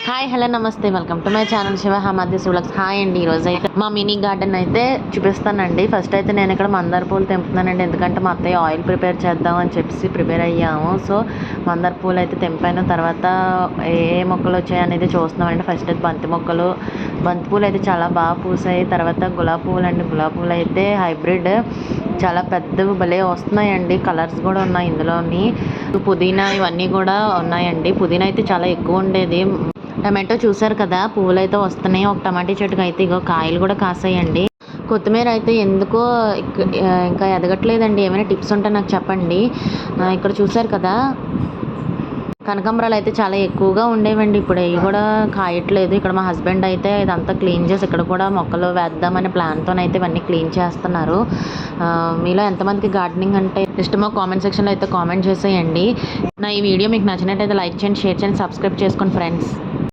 Hi hello నమస్తే welcome to my channel Shiva హమాది vlogs. Hi అండి, ఈరోజు అయితే మా మినీ గార్డెన్ అయితే చూపిస్తానండి. ఫస్ట్ అయితే నేను ఇక్కడ మందార పూలు తెంపుతున్నానండి, ఎందుకంటే మా అత్తయ్య ఆయిల్ ప్రిపేర్ చేద్దాం అని చెప్పి ప్రిపేర్ అయ్యాము. సో మందార పూలు అయితే తెంపాను. తర్వాత ఏ మొక్కలు వచ్చాయనేది చూస్తున్నామండి. ఫస్ట్ అయితే బంతి పూలు అయితే చాలా బాగా పూసాయి. తర్వాత గులాబీ పువ్వులు అండి, గులాబీ పువ్వులు అయితే హైబ్రిడ్ చాలా పెద్దవి భలే వస్తున్నాయండి. కలర్స్ కూడా ఉన్నాయి ఇందులోని. పుదీనా ఇవన్నీ కూడా ఉన్నాయండి. పుదీనా అయితే చాలా ఎక్కువ ఉండేది. టమాటో చూసారు కదా, పువ్వులు అయితే వస్తున్నాయి. ఒక టమాటా చెట్టుకు అయితే ఇగో కాయలు కూడా కాసాయండి. కొత్తిమీర అయితే ఎందుకో ఇంకా ఎదగట్లేదండి. ఏమైనా టిప్స్ ఉంటే నాకు చెప్పండి. ఇక్కడ చూసారు కదా, కనకాంబరాలు అయితే చాలా ఎక్కువగా ఉండేవండి. ఇప్పుడు అవి కూడా కాయట్లేదు. ఇక్కడ మా హస్బెండ్ అయితే ఇదంతా క్లీన్ చేసి ఇక్కడ కూడా మొక్కలు వేద్దామనే ప్లాన్తోనైతే ఇవన్నీ క్లీన్ చేస్తున్నారు. మీలో ఎంతమందికి గార్డెనింగ్ అంటే ఇష్టమో కామెంట్ సెక్షన్లో అయితే కామెంట్ చేసేయండి. నా ఈ వీడియో మీకు నచ్చినట్టయితే లైక్ చేయండి, షేర్ చేయండి, సబ్స్క్రైబ్ చేసుకోండి ఫ్రెండ్స్.